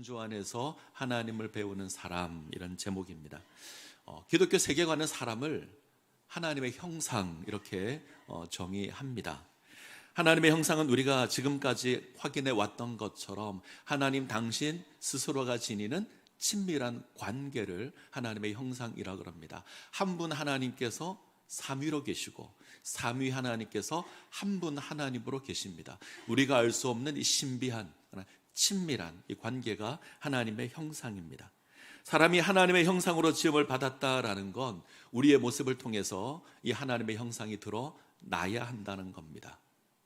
한 주 안에서 하나님을 배우는 사람, 이런 제목입니다. 기독교 세계관은 사람을 하나님의 형상 이렇게 정의합니다. 하나님의 형상은 우리가 지금까지 확인해 왔던 것처럼 하나님 당신 스스로가 지니는 친밀한 관계를 하나님의 형상이라고 합니다. 한 분 하나님께서 삼위로 계시고 삼위 하나님께서 한 분 하나님으로 계십니다. 우리가 알 수 없는 이 신비한 친밀한 이 관계가 하나님의 형상입니다. 사람이 하나님의 형상으로 지음을 받았다라는 건 우리의 모습을 통해서 이 하나님의 형상이 드러나야 한다는 겁니다.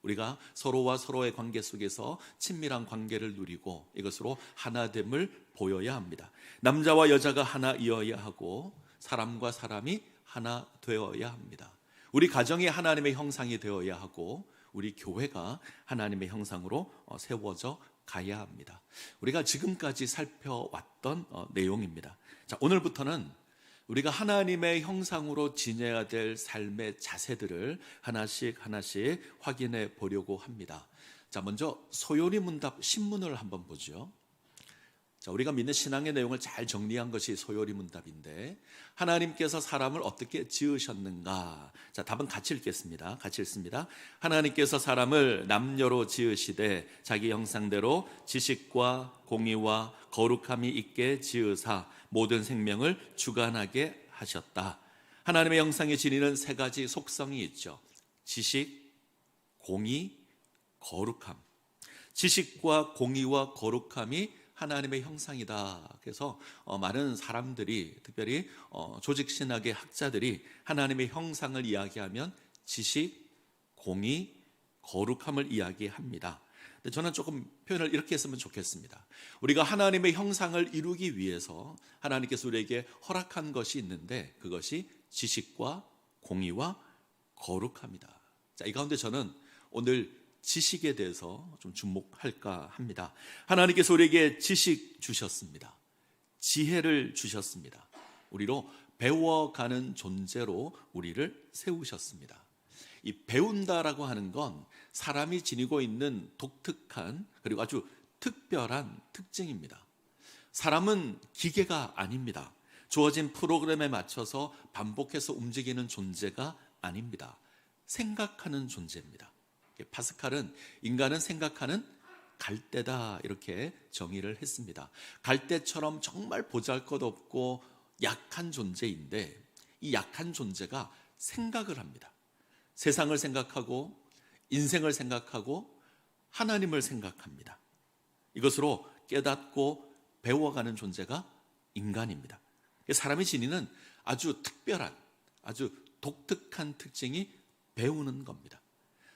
우리가 서로와 서로의 관계 속에서 친밀한 관계를 누리고 이것으로 하나됨을 보여야 합니다. 남자와 여자가 하나이어야 하고 사람과 사람이 하나 되어야 합니다. 우리 가정이 하나님의 형상이 되어야 하고 우리 교회가 하나님의 형상으로 세워져 가야 합니다. 우리가 지금까지 살펴왔던 내용입니다. 자, 오늘부터는 우리가 하나님의 형상으로 지내야 될 삶의 자세들을 하나씩 확인해 보려고 합니다. 자, 먼저 소요리 문답 신문을 한번 보죠. 자, 우리가 믿는 신앙의 내용을 잘 정리한 것이 소요리 문답인데, 하나님께서 사람을 어떻게 지으셨는가? 자, 답은 같이 읽겠습니다. 같이 읽습니다. 하나님께서 사람을 남녀로 지으시되 자기 형상대로 지식과 공의와 거룩함이 있게 지으사 모든 생명을 주관하게 하셨다. 하나님의 형상에 지니는 세 가지 속성이 있죠. 지식, 공의, 거룩함. 지식과 공의와 거룩함이 하나님의 형상이다. 그래서 많은 사람들이, 특별히 조직신학의 학자들이 하나님의 형상을 이야기하면 지식, 공의, 거룩함을 이야기합니다. 근데 저는 조금 표현을 이렇게 했으면 좋겠습니다. 우리가 하나님의 형상을 이루기 위해서 하나님께서 우리에게 허락한 것이 있는데 그것이 지식과 공의와 거룩함이다. 자, 이 가운데 저는 오늘 지식에 대해서 좀 주목할까 합니다. 하나님께서 우리에게 지식 주셨습니다. 지혜를 주셨습니다. 우리로 배워가는 존재로 우리를 세우셨습니다. 이 배운다라고 하는 건 사람이 지니고 있는 독특한 그리고 아주 특별한 특징입니다. 사람은 기계가 아닙니다. 주어진 프로그램에 맞춰서 반복해서 움직이는 존재가 아닙니다. 생각하는 존재입니다. 파스칼은 인간은 생각하는 갈대다 이렇게 정의를 했습니다. 갈대처럼 정말 보잘것없고 약한 존재인데 이 약한 존재가 생각을 합니다. 세상을 생각하고 인생을 생각하고 하나님을 생각합니다. 이것으로 깨닫고 배워가는 존재가 인간입니다. 사람이 지니는 아주 특별한 아주 독특한 특징이 배우는 겁니다.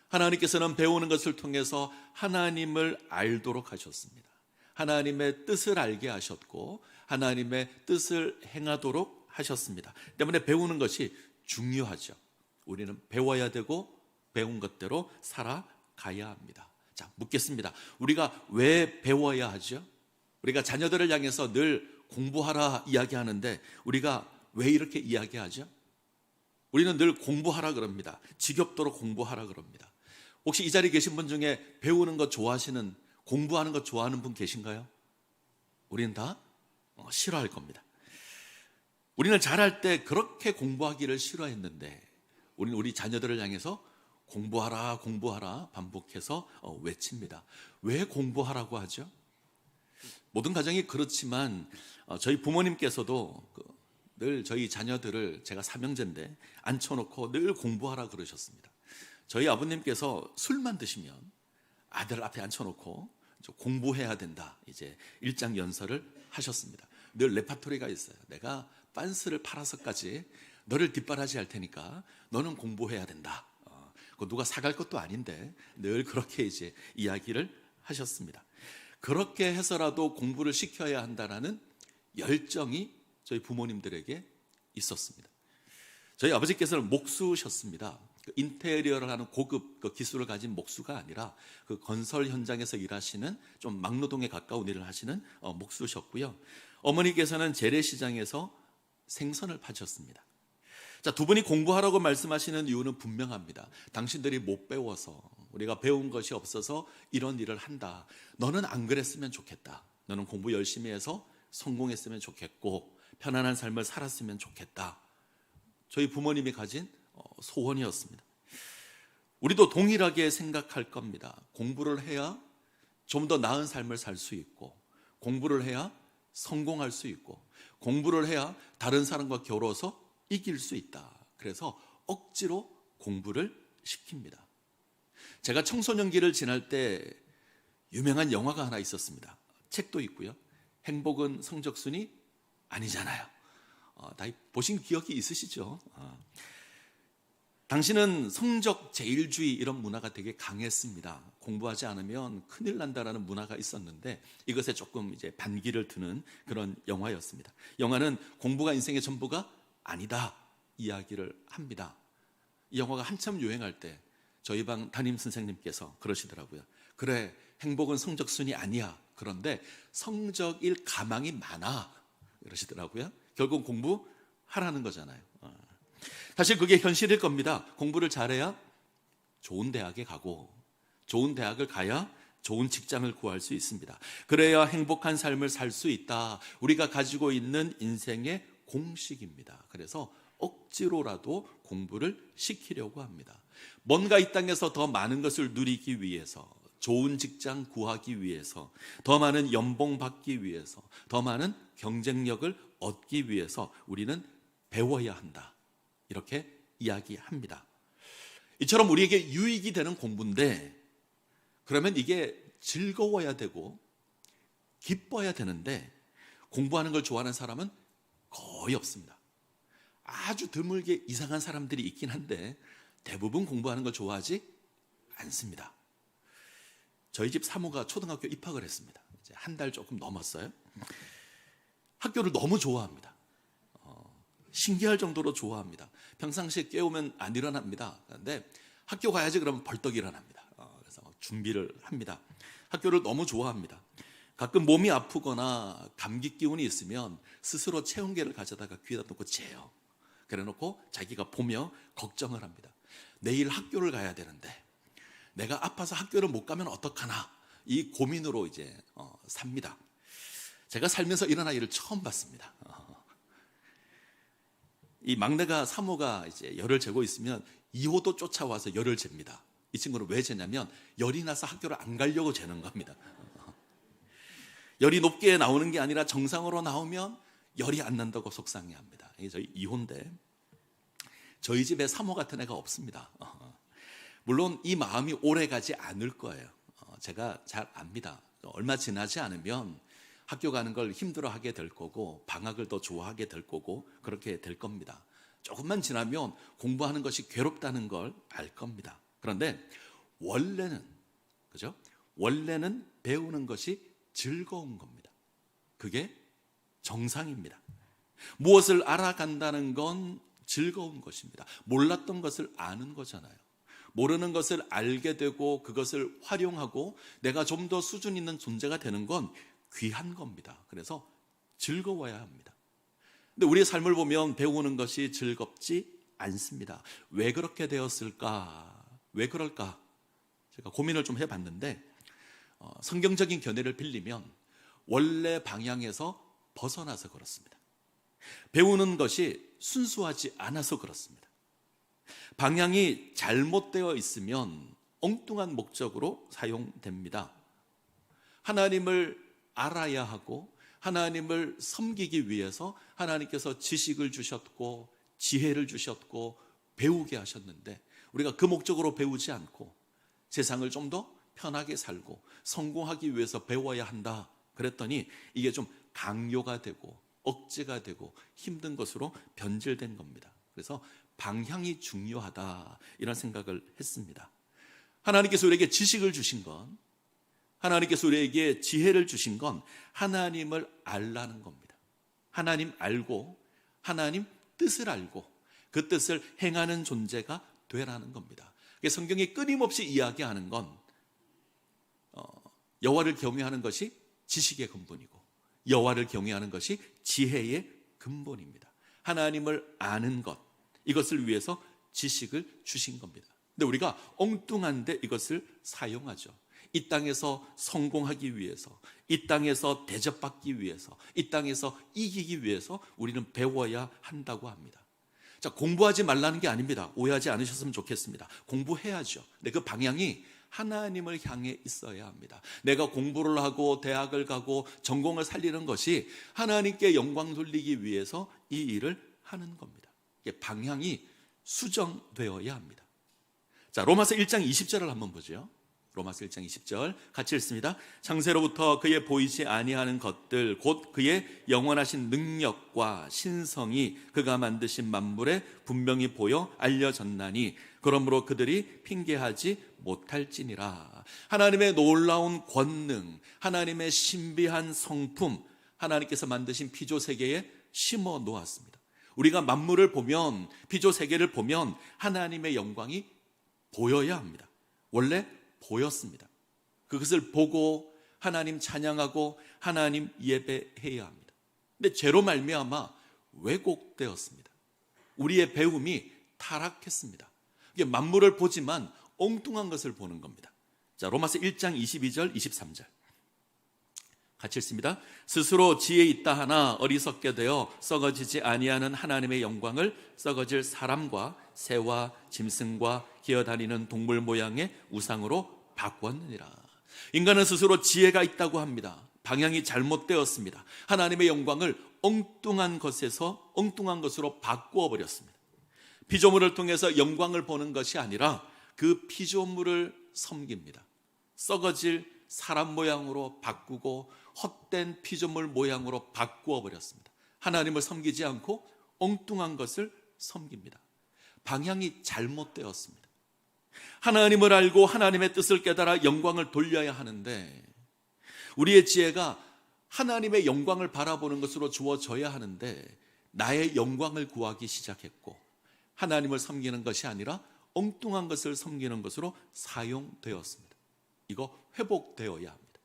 하나님께서는 배우는 것을 통해서 하나님을 알도록 하셨습니다. 하나님의 뜻을 알게 하셨고 하나님의 뜻을 행하도록 하셨습니다. 때문에 배우는 것이 중요하죠. 우리는 배워야 되고 배운 것대로 살아가야 합니다. 자, 묻겠습니다. 우리가 왜 배워야 하죠? 우리가 자녀들을 향해서 늘 공부하라 이야기하는데 우리가 왜 이렇게 이야기하죠? 우리는 늘 공부하라 그럽니다. 지겹도록 공부하라 그럽니다. 혹시 이 자리에 계신 분 중에 배우는 것 좋아하시는, 공부하는 것 좋아하는 분 계신가요? 우리는 다 싫어할 겁니다. 우리는 잘할 때 그렇게 공부하기를 싫어했는데 우리는 우리 자녀들을 향해서 공부하라 반복해서 외칩니다. 왜 공부하라고 하죠? 모든 가정이 그렇지만 저희 부모님께서도 늘 저희 자녀들을, 제가 삼형제인데 앉혀놓고 늘 공부하라 그러셨습니다. 저희 아버님께서 술만 드시면 아들 앞에 앉혀놓고 공부해야 된다, 이제 일장연설을 하셨습니다. 늘 레파토리가 있어요. 내가 빤스를 팔아서까지 너를 뒷바라지할 테니까 너는 공부해야 된다. 누가 사갈 것도 아닌데 늘 그렇게 이제 이야기를 하셨습니다. 그렇게 해서라도 공부를 시켜야 한다라는 열정이 저희 부모님들에게 있었습니다. 저희 아버지께서는 목수셨습니다. 인테리어를 하는 고급 기술을 가진 목수가 아니라 그 건설 현장에서 일하시는 좀 막노동에 가까운 일을 하시는 목수셨고요. 어머니께서는 재래시장에서 생선을 파셨습니다. 자, 두 분이 공부하라고 말씀하시는 이유는 분명합니다. 당신들이 못 배워서, 우리가 배운 것이 없어서 이런 일을 한다. 너는 안 그랬으면 좋겠다. 너는 공부 열심히 해서 성공했으면 좋겠고 편안한 삶을 살았으면 좋겠다. 저희 부모님이 가진 소원이었습니다. 우리도 동일하게 생각할 겁니다. 공부를 해야 좀 더 나은 삶을 살 수 있고, 공부를 해야 성공할 수 있고, 공부를 해야 다른 사람과 겨뤄서 이길 수 있다. 그래서 억지로 공부를 시킵니다. 제가 청소년기를 지날 때 유명한 영화가 하나 있었습니다. 책도 있고요. 행복은 성적순이 아니잖아요. 다 보신 기억이 있으시죠? 당시는 성적 제일주의 이런 문화가 되게 강했습니다. 공부하지 않으면 큰일 난다라는 문화가 있었는데 이것에 조금 이제 반기를 드는 그런 영화였습니다. 영화는 공부가 인생의 전부가 아니다 이야기를 합니다. 이 영화가 한참 유행할 때 저희 방 담임 선생님께서 그러시더라고요. 그래, 행복은 성적순이 아니야. 그런데 성적일 가망이 많아. 그러시더라고요. 결국 공부하라는 거잖아요. 사실 그게 현실일 겁니다. 공부를 잘해야 좋은 대학에 가고 좋은 대학을 가야 좋은 직장을 구할 수 있습니다. 그래야 행복한 삶을 살 수 있다. 우리가 가지고 있는 인생의 공식입니다. 그래서 억지로라도 공부를 시키려고 합니다. 뭔가 이 땅에서 더 많은 것을 누리기 위해서, 좋은 직장 구하기 위해서, 더 많은 연봉 받기 위해서, 더 많은 경쟁력을 얻기 위해서 우리는 배워야 한다. 이렇게 이야기합니다. 이처럼 우리에게 유익이 되는 공부인데 그러면 이게 즐거워야 되고 기뻐야 되는데 공부하는 걸 좋아하는 사람은 거의 없습니다. 아주 드물게 이상한 사람들이 있긴 한데 대부분 공부하는 걸 좋아하지 않습니다. 저희 집 사모가 초등학교 입학을 했습니다. 이제 한 달 조금 넘었어요. 학교를 너무 좋아합니다. 신기할 정도로 좋아합니다. 평상시에 깨우면 안 일어납니다. 그런데 학교 가야지 그러면 벌떡 일어납니다. 그래서 준비를 합니다. 학교를 너무 좋아합니다. 가끔 몸이 아프거나 감기 기운이 있으면 스스로 체온계를 가져다가 귀에다 놓고 재요. 그래 놓고 자기가 보며 걱정을 합니다. 내일 학교를 가야 되는데 내가 아파서 학교를 못 가면 어떡하나 이 고민으로 이제 삽니다. 제가 살면서 이런 아이를 처음 봤습니다. 이 막내가 사모가 이제 열을 재고 있으면 2호도 쫓아와서 열을 잽니다. 이 친구는 왜 재냐면 열이 나서 학교를 안 가려고 재는 겁니다. 열이 높게 나오는 게 아니라 정상으로 나오면 열이 안 난다고 속상해합니다. 이게 저희 2호인데 저희 집에 사모 같은 애가 없습니다. 물론 이 마음이 오래 가지 않을 거예요. 제가 잘 압니다. 얼마 지나지 않으면 학교 가는 걸 힘들어하게 될 거고 방학을 더 좋아하게 될 거고 그렇게 될 겁니다. 조금만 지나면 공부하는 것이 괴롭다는 걸 알 겁니다. 그런데 원래는 그죠? 원래는 배우는 것이 즐거운 겁니다. 그게 정상입니다. 무엇을 알아간다는 건 즐거운 것입니다. 몰랐던 것을 아는 거잖아요. 모르는 것을 알게 되고 그것을 활용하고 내가 좀 더 수준 있는 존재가 되는 건 귀한 겁니다. 그래서 즐거워야 합니다. 근데 우리의 삶을 보면 배우는 것이 즐겁지 않습니다. 왜 그렇게 되었을까? 왜 그럴까? 제가 고민을 좀 해봤는데 성경적인 견해를 빌리면 원래 방향에서 벗어나서 그렇습니다. 배우는 것이 순수하지 않아서 그렇습니다. 방향이 잘못되어 있으면 엉뚱한 목적으로 사용됩니다. 하나님을 알아야 하고 하나님을 섬기기 위해서 하나님께서 지식을 주셨고 지혜를 주셨고 배우게 하셨는데 우리가 그 목적으로 배우지 않고 세상을 좀 더 편하게 살고 성공하기 위해서 배워야 한다 그랬더니 이게 좀 강요가 되고 억지가 되고 힘든 것으로 변질된 겁니다. 그래서 방향이 중요하다 이런 생각을 했습니다. 하나님께서 우리에게 지식을 주신 건 하나님께서 우리에게 지혜를 주신 건 하나님을 알라는 겁니다. 하나님 알고 하나님 뜻을 알고 그 뜻을 행하는 존재가 되라는 겁니다. 성경이 끊임없이 이야기하는 건 여호와를 경외하는 것이 지식의 근본이고 여호와를 경외하는 것이 지혜의 근본입니다. 하나님을 아는 것 이것을 위해서 지식을 주신 겁니다. 근데 우리가 엉뚱한데 이것을 사용하죠. 이 땅에서 성공하기 위해서, 이 땅에서 대접받기 위해서, 이 땅에서 이기기 위해서 우리는 배워야 한다고 합니다. 자, 공부하지 말라는 게 아닙니다. 오해하지 않으셨으면 좋겠습니다. 공부해야죠. 근데 그 방향이 하나님을 향해 있어야 합니다. 내가 공부를 하고 대학을 가고 전공을 살리는 것이 하나님께 영광 돌리기 위해서 이 일을 하는 겁니다. 이게 방향이 수정되어야 합니다. 자, 로마서 1장 20절을 한번 보죠. 로마서 1장 20절 같이 읽습니다. 창세로부터 그의 보이지 아니하는 것들 곧 그의 영원하신 능력과 신성이 그가 만드신 만물에 분명히 보여 알려졌나니 그러므로 그들이 핑계하지 못할지니라. 하나님의 놀라운 권능, 하나님의 신비한 성품, 하나님께서 만드신 피조 세계에 심어 놓았습니다. 우리가 만물을 보면, 피조 세계를 보면 하나님의 영광이 보여야 합니다. 원래 보였습니다. 그것을 보고 하나님 찬양하고 하나님 예배해야 합니다. 근데 죄로 말미암아 왜곡되었습니다. 우리의 배움이 타락했습니다. 이게 만물을 보지만 엉뚱한 것을 보는 겁니다. 자, 로마서 1장 22절 23절 같이 읽습니다. 스스로 지혜 있다 하나 어리석게 되어 썩어지지 아니하는 하나님의 영광을 썩어질 사람과 새와 짐승과 기어다니는 동물 모양의 우상으로 바꾸었느니라. 인간은 스스로 지혜가 있다고 합니다. 방향이 잘못되었습니다. 하나님의 영광을 엉뚱한 것에서 엉뚱한 것으로 바꾸어 버렸습니다. 피조물을 통해서 영광을 보는 것이 아니라 그 피조물을 섬깁니다. 썩어질 사람 모양으로 바꾸고 헛된 피조물 모양으로 바꾸어 버렸습니다. 하나님을 섬기지 않고 엉뚱한 것을 섬깁니다. 방향이 잘못되었습니다. 하나님을 알고 하나님의 뜻을 깨달아 영광을 돌려야 하는데 우리의 지혜가 하나님의 영광을 바라보는 것으로 주어져야 하는데 나의 영광을 구하기 시작했고 하나님을 섬기는 것이 아니라 엉뚱한 것을 섬기는 것으로 사용되었습니다. 이거 회복되어야 합니다.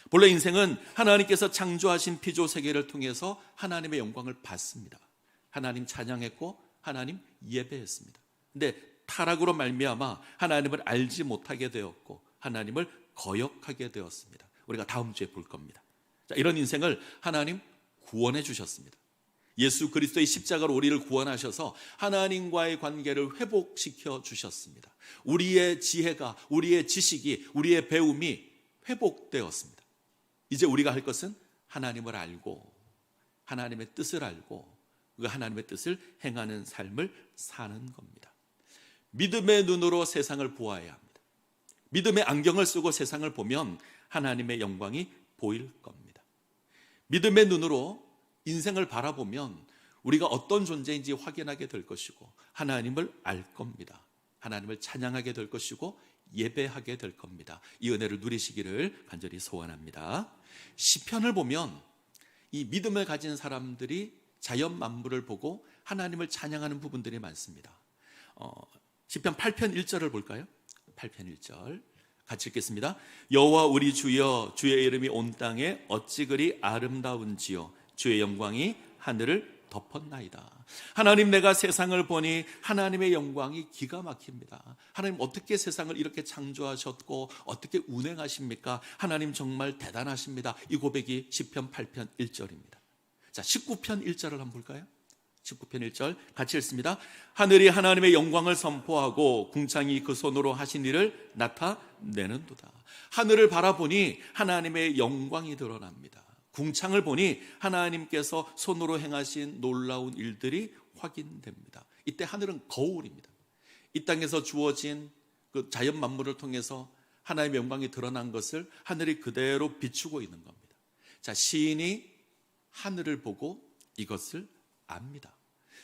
본래 인생은 하나님께서 창조하신 피조 세계를 통해서 하나님의 영광을 받습니다. 하나님 찬양했고 하나님 예배했습니다. 근데 타락으로 말미암아 하나님을 알지 못하게 되었고 하나님을 거역하게 되었습니다. 우리가 다음 주에 볼 겁니다. 자, 이런 인생을 하나님 구원해 주셨습니다. 예수 그리스도의 십자가로 우리를 구원하셔서 하나님과의 관계를 회복시켜 주셨습니다. 우리의 지혜가, 우리의 지식이, 우리의 배움이 회복되었습니다. 이제 우리가 할 것은 하나님을 알고 하나님의 뜻을 알고 그 하나님의 뜻을 행하는 삶을 사는 겁니다. 믿음의 눈으로 세상을 보아야 합니다. 믿음의 안경을 쓰고 세상을 보면 하나님의 영광이 보일 겁니다. 믿음의 눈으로 인생을 바라보면 우리가 어떤 존재인지 확인하게 될 것이고 하나님을 알 겁니다. 하나님을 찬양하게 될 것이고 예배하게 될 겁니다. 이 은혜를 누리시기를 간절히 소원합니다. 시편을 보면 이 믿음을 가진 사람들이 자연 만물을 보고 하나님을 찬양하는 부분들이 많습니다. 시편 8편 1절을 볼까요? 8편 1절 같이 읽겠습니다. 여호와 우리 주여 주의 이름이 온 땅에 어찌 그리 아름다운지요 주의 영광이 하늘을 덮었나이다. 하나님, 내가 세상을 보니 하나님의 영광이 기가 막힙니다. 하나님, 어떻게 세상을 이렇게 창조하셨고 어떻게 운행하십니까? 하나님 정말 대단하십니다. 이 고백이 시편 8편 1절입니다. 자, 19편 1절을 한번 볼까요? 19편 1절 같이 읽습니다. 하늘이 하나님의 영광을 선포하고 궁창이 그 손으로 하신 일을 나타내는도다. 하늘을 바라보니 하나님의 영광이 드러납니다. 궁창을 보니 하나님께서 손으로 행하신 놀라운 일들이 확인됩니다. 이때 하늘은 거울입니다. 이 땅에서 주어진 그 자연 만물을 통해서 하나님의 영광이 드러난 것을 하늘이 그대로 비추고 있는 겁니다. 자, 시인이 하늘을 보고 이것을 압니다.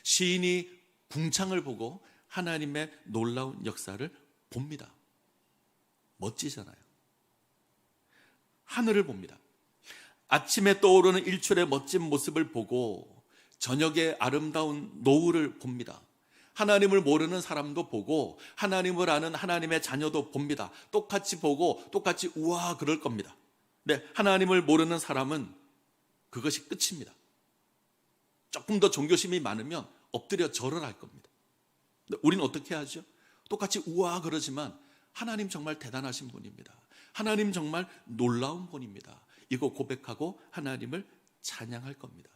시인이 궁창을 보고 하나님의 놀라운 역사를 봅니다. 멋지잖아요. 하늘을 봅니다. 아침에 떠오르는 일출의 멋진 모습을 보고 저녁의 아름다운 노을을 봅니다. 하나님을 모르는 사람도 보고 하나님을 아는 하나님의 자녀도 봅니다. 똑같이 보고 똑같이 우와 그럴 겁니다. 근데 하나님을 모르는 사람은 그것이 끝입니다. 조금 더 종교심이 많으면 엎드려 절을 할 겁니다. 근데 우리는 어떻게 하죠? 똑같이 우와 그러지만 하나님 정말 대단하신 분입니다. 하나님 정말 놀라운 분입니다. 이거 고백하고 하나님을 찬양할 겁니다.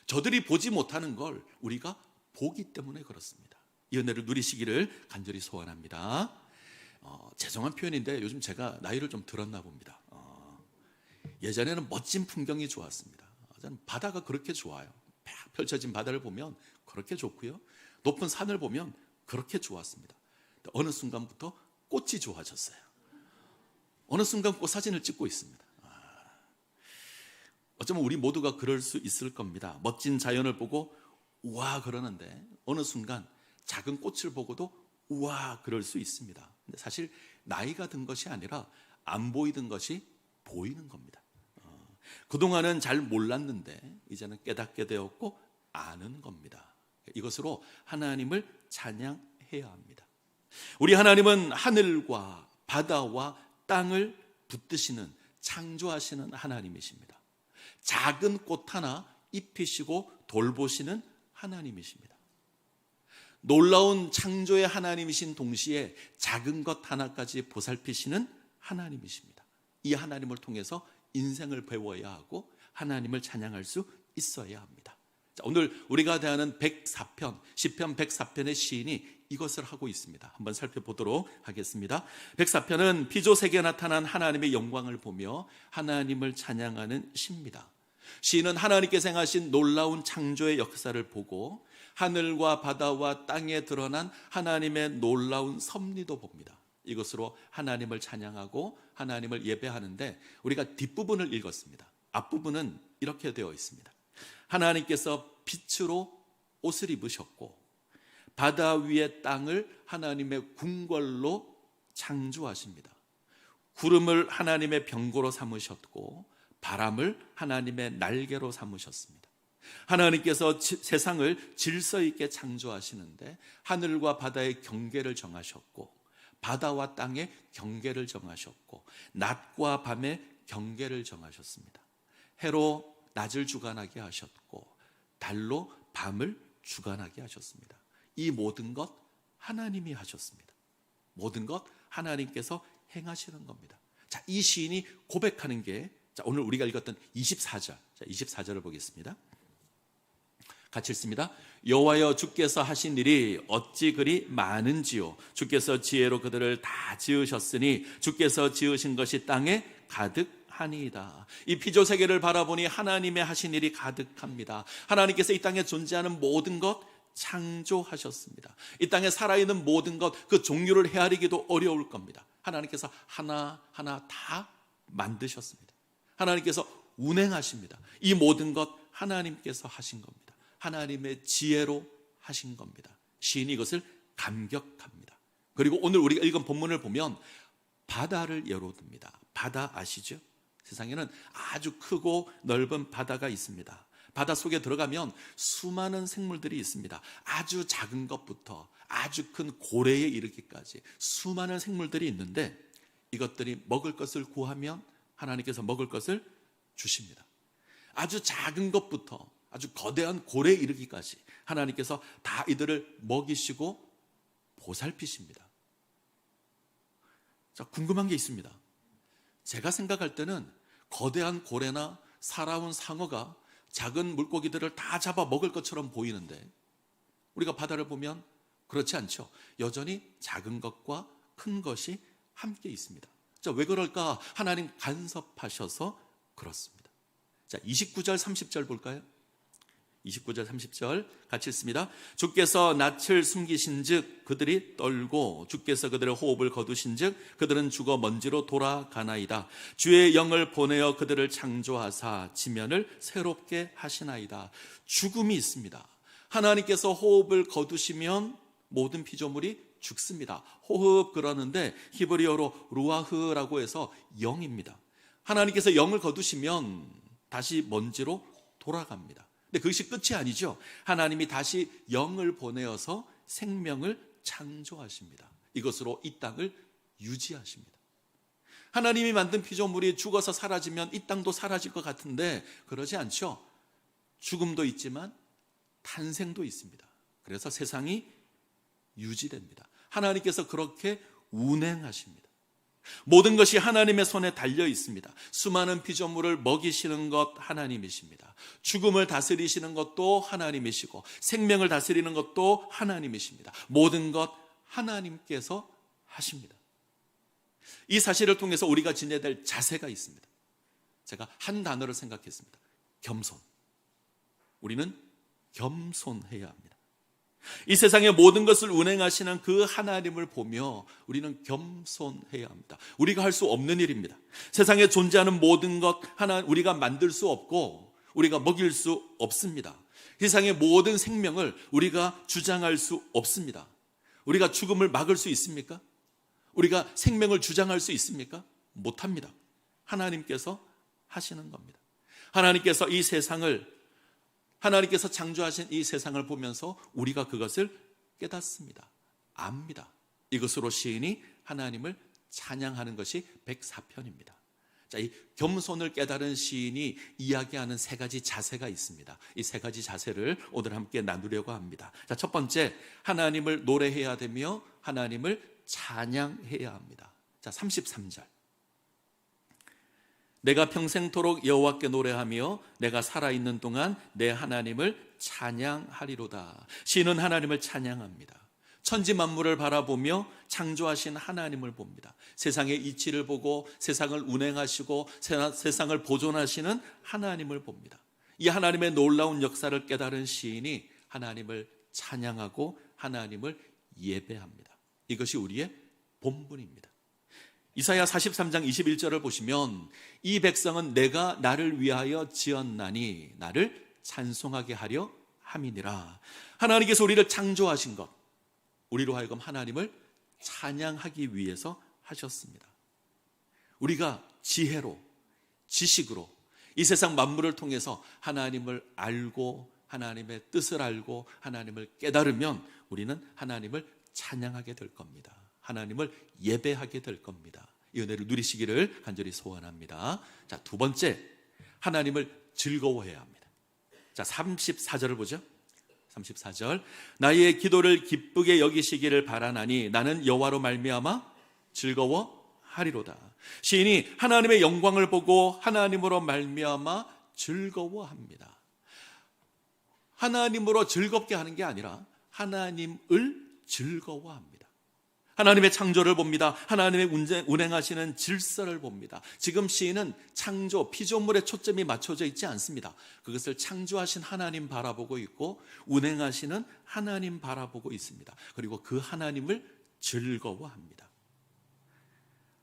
저들이 보지 못하는 걸 우리가 보기 때문에 그렇습니다. 이 은혜를 누리시기를 간절히 소원합니다. 죄송한 표현인데 요즘 제가 나이를 좀 들었나 봅니다. 예전에는 멋진 풍경이 좋았습니다. 저는 바다가 그렇게 좋아요. 쫙 펼쳐진 바다를 보면 그렇게 좋고요. 높은 산을 보면 그렇게 좋았습니다. 어느 순간부터 꽃이 좋아졌어요. 어느 순간 꽃 사진을 찍고 있습니다. 어쩌면 우리 모두가 그럴 수 있을 겁니다. 멋진 자연을 보고 우와 그러는데 어느 순간 작은 꽃을 보고도 우와 그럴 수 있습니다. 근데 사실 나이가 든 것이 아니라 안 보이던 것이 보이는 겁니다. 그동안은 잘 몰랐는데 이제는 깨닫게 되었고 아는 겁니다. 이것으로 하나님을 찬양해야 합니다. 우리 하나님은 하늘과 바다와 땅을 붙드시는 창조하시는 하나님이십니다. 작은 꽃 하나 입히시고 돌보시는 하나님이십니다. 놀라운 창조의 하나님이신 동시에 작은 것 하나까지 보살피시는 하나님이십니다. 이 하나님을 통해서 인생을 배워야 하고 하나님을 찬양할 수 있어야 합니다. 자, 오늘 우리가 대하는 104편, 시편 104편의 시인이 이것을 하고 있습니다. 한번 살펴보도록 하겠습니다. 104편은 피조세계에 나타난 하나님의 영광을 보며 하나님을 찬양하는 시입니다. 시인은 하나님께서 행하신 놀라운 창조의 역사를 보고 하늘과 바다와 땅에 드러난 하나님의 놀라운 섭리도 봅니다. 이것으로 하나님을 찬양하고 하나님을 예배하는데 우리가 뒷부분을 읽었습니다. 앞부분은 이렇게 되어 있습니다. 하나님께서 빛으로 옷을 입으셨고 바다 위의 땅을 하나님의 궁궐로 창조하십니다. 구름을 하나님의 병고로 삼으셨고 바람을 하나님의 날개로 삼으셨습니다. 하나님께서 세상을 질서 있게 창조하시는데 하늘과 바다의 경계를 정하셨고 바다와 땅의 경계를 정하셨고 낮과 밤의 경계를 정하셨습니다. 해로 낮을 주관하게 하셨고 달로 밤을 주관하게 하셨습니다. 이 모든 것 하나님이 하셨습니다. 모든 것 하나님께서 행하시는 겁니다. 자, 이 시인이 고백하는 게 오늘 우리가 읽었던 24절. 자, 24절을 보겠습니다. 같이 읽습니다. 여호와여 주께서 하신 일이 어찌 그리 많은지요. 주께서 지혜로 그들을 다 지으셨으니 주께서 지으신 것이 땅에 가득하니이다. 이 피조세계를 바라보니 하나님의 하신 일이 가득합니다. 하나님께서 이 땅에 존재하는 모든 것 창조하셨습니다. 이 땅에 살아있는 모든 것 그 종류를 헤아리기도 어려울 겁니다. 하나님께서 하나하나 다 만드셨습니다. 하나님께서 운행하십니다. 이 모든 것 하나님께서 하신 겁니다. 하나님의 지혜로 하신 겁니다. 시인이 이것을 감격합니다. 그리고 오늘 우리가 읽은 본문을 보면 바다를 예로 듭니다. 바다 아시죠? 세상에는 아주 크고 넓은 바다가 있습니다. 바다 속에 들어가면 수많은 생물들이 있습니다. 아주 작은 것부터 아주 큰 고래에 이르기까지 수많은 생물들이 있는데 이것들이 먹을 것을 구하면 하나님께서 먹을 것을 주십니다. 아주 작은 것부터 아주 거대한 고래에 이르기까지 하나님께서 다 이들을 먹이시고 보살피십니다. 자, 궁금한 게 있습니다. 제가 생각할 때는 거대한 고래나 살아온 상어가 작은 물고기들을 다 잡아 먹을 것처럼 보이는데 우리가 바다를 보면 그렇지 않죠. 여전히 작은 것과 큰 것이 함께 있습니다. 자, 왜 그럴까? 하나님 간섭하셔서 그렇습니다. 자, 29절 30절 볼까요? 29절 30절 같이 읽습니다. 주께서 낯을 숨기신즉 그들이 떨고 주께서 그들의 호흡을 거두신즉 그들은 죽어 먼지로 돌아가나이다. 주의 영을 보내어 그들을 창조하사 지면을 새롭게 하시나이다. 죽음이 있습니다. 하나님께서 호흡을 거두시면 모든 피조물이 죽습니다. 호흡 그러는데 히브리어로 루아흐라고 해서 영입니다. 하나님께서 영을 거두시면 다시 먼지로 돌아갑니다. 근데 그것이 끝이 아니죠. 하나님이 다시 영을 보내어서 생명을 창조하십니다. 이것으로 이 땅을 유지하십니다. 하나님이 만든 피조물이 죽어서 사라지면 이 땅도 사라질 것 같은데 그러지 않죠. 죽음도 있지만 탄생도 있습니다. 그래서 세상이 유지됩니다. 하나님께서 그렇게 운행하십니다. 모든 것이 하나님의 손에 달려 있습니다. 수많은 피조물을 먹이시는 것 하나님이십니다. 죽음을 다스리시는 것도 하나님이시고 생명을 다스리는 것도 하나님이십니다. 모든 것 하나님께서 하십니다. 이 사실을 통해서 우리가 지녀야 될 자세가 있습니다. 제가 한 단어를 생각했습니다. 겸손. 우리는 겸손해야 합니다. 이 세상의 모든 것을 운행하시는 그 하나님을 보며 우리는 겸손해야 합니다. 우리가 할 수 없는 일입니다. 세상에 존재하는 모든 것 우리가 만들 수 없고 우리가 먹일 수 없습니다. 세상의 모든 생명을 우리가 주장할 수 없습니다. 우리가 죽음을 막을 수 있습니까? 우리가 생명을 주장할 수 있습니까? 못합니다. 하나님께서 하시는 겁니다. 하나님께서 이 세상을, 하나님께서 창조하신 이 세상을 보면서 우리가 그것을 깨닫습니다. 압니다. 이것으로 시인이 하나님을 찬양하는 것이 104편입니다. 자, 이 겸손을 깨달은 시인이 이야기하는 세 가지 자세가 있습니다. 이 세 가지 자세를 오늘 함께 나누려고 합니다. 자, 첫 번째, 하나님을 노래해야 되며 하나님을 찬양해야 합니다. 자, 33절. 내가 평생토록 여호와께 노래하며 내가 살아있는 동안 내 하나님을 찬양하리로다. 시인은 하나님을 찬양합니다. 천지 만물을 바라보며 창조하신 하나님을 봅니다. 세상의 이치를 보고 세상을 운행하시고 세상을 보존하시는 하나님을 봅니다. 이 하나님의 놀라운 역사를 깨달은 시인이 하나님을 찬양하고 하나님을 예배합니다. 이것이 우리의 본분입니다. 이사야 43장 21절을 보시면 이 백성은 내가 나를 위하여 지었나니 나를 찬송하게 하려 함이니라. 하나님께서 우리를 창조하신 것, 우리로 하여금 하나님을 찬양하기 위해서 하셨습니다. 우리가 지혜로, 지식으로 이 세상 만물을 통해서 하나님을 알고 하나님의 뜻을 알고 하나님을 깨달으면 우리는 하나님을 찬양하게 될 겁니다. 하나님을 예배하게 될 겁니다. 이 은혜를 누리시기를 간절히 소원합니다. 자, 두 번째, 하나님을 즐거워해야 합니다. 자, 34절을 보죠. 34절. 나의 기도를 기쁘게 여기시기를 바라나니 나는 여호와로 말미암아 즐거워하리로다. 시인이 하나님의 영광을 보고 하나님으로 말미암아 즐거워합니다. 하나님으로 즐겁게 하는 게 아니라 하나님을 즐거워합니다. 하나님의 창조를 봅니다. 하나님의 운행하시는 질서를 봅니다. 지금 시인은 창조, 피조물에 초점이 맞춰져 있지 않습니다. 그것을 창조하신 하나님 바라보고 있고 운행하시는 하나님 바라보고 있습니다. 그리고 그 하나님을 즐거워합니다.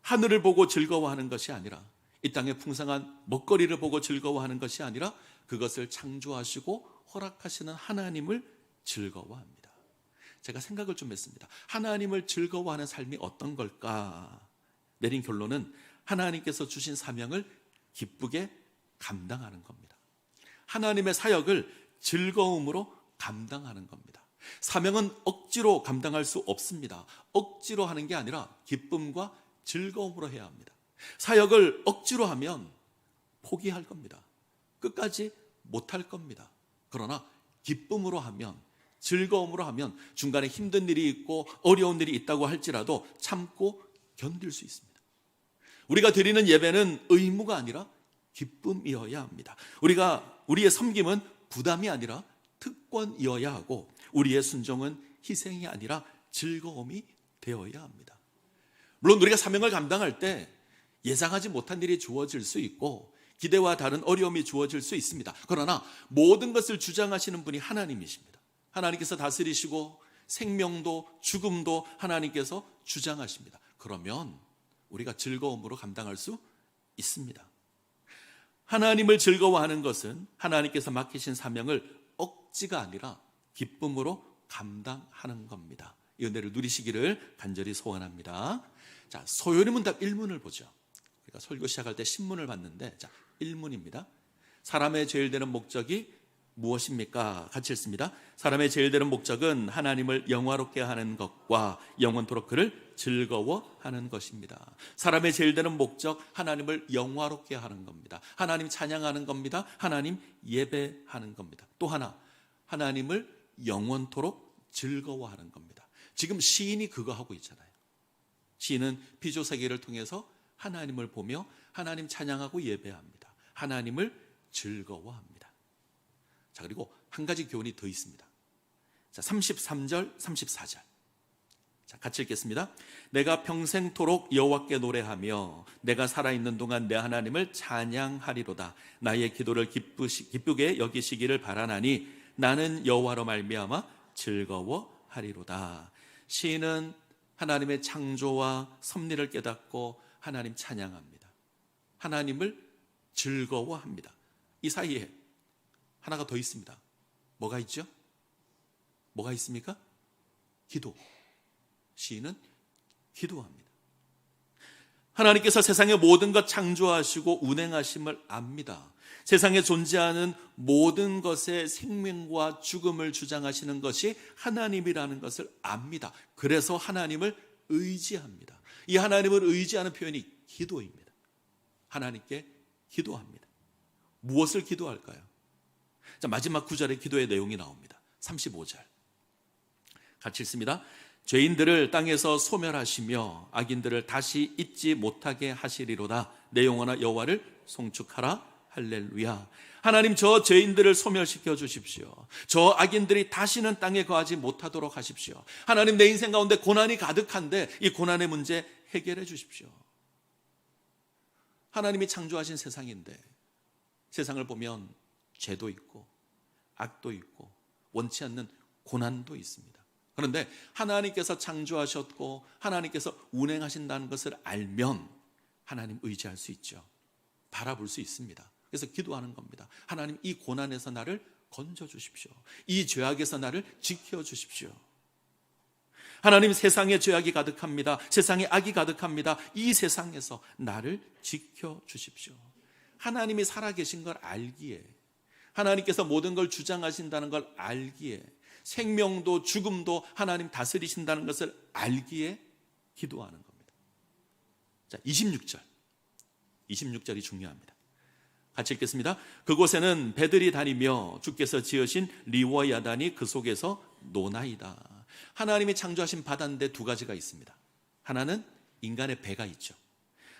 하늘을 보고 즐거워하는 것이 아니라, 이 땅의 풍성한 먹거리를 보고 즐거워하는 것이 아니라 그것을 창조하시고 허락하시는 하나님을 즐거워합니다. 제가 생각을 좀 했습니다. 하나님을 즐거워하는 삶이 어떤 걸까? 내린 결론은 하나님께서 주신 사명을 기쁘게 감당하는 겁니다. 하나님의 사역을 즐거움으로 감당하는 겁니다. 사명은 억지로 감당할 수 없습니다. 억지로 하는 게 아니라 기쁨과 즐거움으로 해야 합니다. 사역을 억지로 하면 포기할 겁니다. 끝까지 못할 겁니다. 그러나 기쁨으로 하면, 즐거움으로 하면 중간에 힘든 일이 있고 어려운 일이 있다고 할지라도 참고 견딜 수 있습니다. 우리가 드리는 예배는 의무가 아니라 기쁨이어야 합니다. 우리의 섬김은 부담이 아니라 특권이어야 하고 우리의 순종은 희생이 아니라 즐거움이 되어야 합니다. 물론 우리가 사명을 감당할 때 예상하지 못한 일이 주어질 수 있고 기대와 다른 어려움이 주어질 수 있습니다. 그러나 모든 것을 주장하시는 분이 하나님이십니다. 하나님께서 다스리시고 생명도 죽음도 하나님께서 주장하십니다. 그러면 우리가 즐거움으로 감당할 수 있습니다. 하나님을 즐거워하는 것은 하나님께서 맡기신 사명을 억지가 아니라 기쁨으로 감당하는 겁니다. 이 은혜를 누리시기를 간절히 소원합니다. 자, 소요리 문답 1문을 보죠. 우리가 설교 시작할 때 신문을 봤는데, 자, 1문입니다. 사람의 제일 되는 목적이 무엇입니까? 같이 읽습니다. 사람의 제일 되는 목적은 하나님을 영화롭게 하는 것과 영원토록 그를 즐거워하는 것입니다. 사람의 제일 되는 목적, 하나님을 영화롭게 하는 겁니다. 하나님 찬양하는 겁니다. 하나님 예배하는 겁니다. 또 하나, 하나님을 영원토록 즐거워하는 겁니다. 지금 시인이 그거 하고 있잖아요. 시인은 피조세계를 통해서 하나님을 보며 하나님 찬양하고 예배합니다. 하나님을 즐거워합니다. 자, 그리고 한 가지 교훈이 더 있습니다. 자, 33절, 34절. 자, 같이 읽겠습니다. 내가 평생토록 여호와께 노래하며 내가 살아있는 동안 내 하나님을 찬양하리로다. 나의 기도를 기쁘게 여기시기를 바라나니 나는 여호와로 말미암아 즐거워하리로다. 시인은 하나님의 창조와 섭리를 깨닫고 하나님 찬양합니다. 하나님을 즐거워합니다. 이 사이에 하나가 더 있습니다. 뭐가 있죠? 뭐가 있습니까? 기도. 시인은 기도합니다. 하나님께서 세상의 모든 것 창조하시고 운행하심을 압니다. 세상에 존재하는 모든 것의 생명과 죽음을 주장하시는 것이 하나님이라는 것을 압니다. 그래서 하나님을 의지합니다. 이 하나님을 의지하는 표현이 기도입니다. 하나님께 기도합니다. 무엇을 기도할까요? 자, 마지막 구절의 기도의 내용이 나옵니다. 35절 같이 읽습니다. 죄인들을 땅에서 소멸하시며 악인들을 다시 잊지 못하게 하시리로다. 내 영혼아 여호와를 송축하라. 할렐루야. 하나님, 저 죄인들을 소멸시켜 주십시오. 저 악인들이 다시는 땅에 거하지 못하도록 하십시오. 하나님, 내 인생 가운데 고난이 가득한데 이 고난의 문제 해결해 주십시오. 하나님이 창조하신 세상인데 세상을 보면 죄도 있고 악도 있고 원치 않는 고난도 있습니다. 그런데 하나님께서 창조하셨고 하나님께서 운행하신다는 것을 알면 하나님 의지할 수 있죠. 바라볼 수 있습니다. 그래서 기도하는 겁니다. 하나님, 이 고난에서 나를 건져 주십시오. 이 죄악에서 나를 지켜 주십시오. 하나님, 세상에 죄악이 가득합니다. 세상에 악이 가득합니다. 이 세상에서 나를 지켜 주십시오. 하나님이 살아계신 걸 알기에, 하나님께서 모든 걸 주장하신다는 걸 알기에, 생명도 죽음도 하나님 다스리신다는 것을 알기에 기도하는 겁니다. 자, 26절이 중요합니다. 같이 읽겠습니다. 그곳에는 배들이 다니며 주께서 지으신 리와 야단이 그 속에서 노나이다. 하나님이 창조하신 바다인데 두 가지가 있습니다. 하나는 인간의 배가 있죠.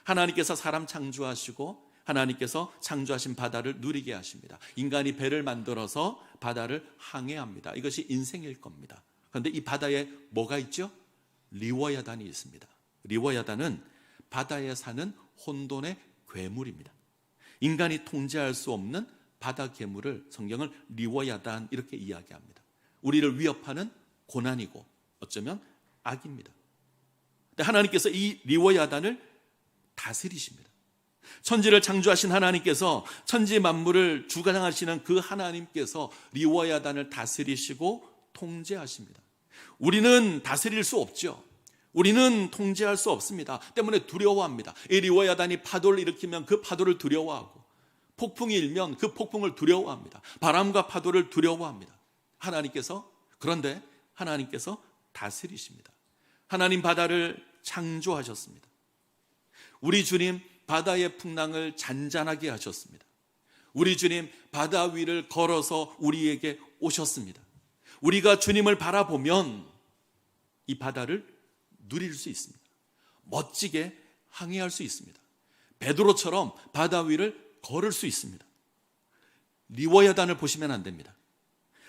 하나님께서 사람 창조하시고 하나님께서 창조하신 바다를 누리게 하십니다. 인간이 배를 만들어서 바다를 항해합니다. 이것이 인생일 겁니다. 그런데 이 바다에 뭐가 있죠? 리워야단이 있습니다. 리워야단은 바다에 사는 혼돈의 괴물입니다. 인간이 통제할 수 없는 바다 괴물을 성경은 리워야단 이렇게 이야기합니다. 우리를 위협하는 고난이고 어쩌면 악입니다. 근데 하나님께서 이 리워야단을 다스리십니다. 천지를 창조하신 하나님께서 천지 만물을 주관하시는 그 하나님께서 리워야단을 다스리시고 통제하십니다. 우리는 다스릴 수 없죠. 우리는 통제할 수 없습니다. 때문에 두려워합니다. 이 리워야단이 파도를 일으키면 그 파도를 두려워하고 폭풍이 일면 그 폭풍을 두려워합니다. 바람과 파도를 두려워합니다. 그런데 하나님께서 다스리십니다. 하나님 바다를 창조하셨습니다. 우리 주님 바다의 풍랑을 잔잔하게 하셨습니다. 우리 주님 바다 위를 걸어서 우리에게 오셨습니다. 우리가 주님을 바라보면 이 바다를 누릴 수 있습니다. 멋지게 항해할 수 있습니다. 베드로처럼 바다 위를 걸을 수 있습니다. 리워야단을 보시면 안 됩니다.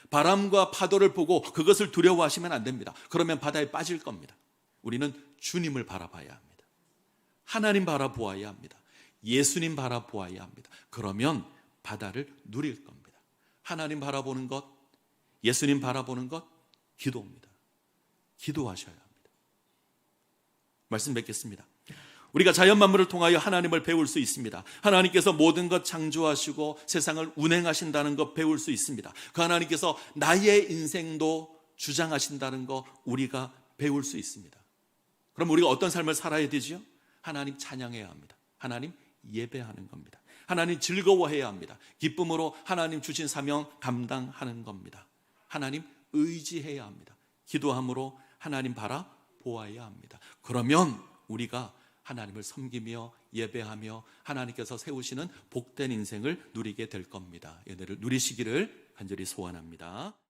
바람과 파도를 보고 그것을 두려워하시면 안 됩니다. 그러면 바다에 빠질 겁니다. 우리는 주님을 바라봐야 합니다. 하나님 바라보아야 합니다. 예수님 바라보아야 합니다. 그러면 바다를 누릴 겁니다. 하나님 바라보는 것, 예수님 바라보는 것, 기도입니다. 기도하셔야 합니다. 말씀 뵙겠습니다. 우리가 자연 만물을 통하여 하나님을 배울 수 있습니다. 하나님께서 모든 것 창조하시고 세상을 운행하신다는 것 배울 수 있습니다. 그 하나님께서 나의 인생도 주장하신다는 것 우리가 배울 수 있습니다. 그럼 우리가 어떤 삶을 살아야 되죠? 하나님 찬양해야 합니다. 하나님 예배하는 겁니다. 하나님 즐거워해야 합니다. 기쁨으로 하나님 주신 사명 감당하는 겁니다. 하나님 의지해야 합니다. 기도함으로 하나님 바라보아야 합니다. 그러면 우리가 하나님을 섬기며 예배하며 하나님께서 세우시는 복된 인생을 누리게 될 겁니다. 은혜를 누리시기를 간절히 소원합니다.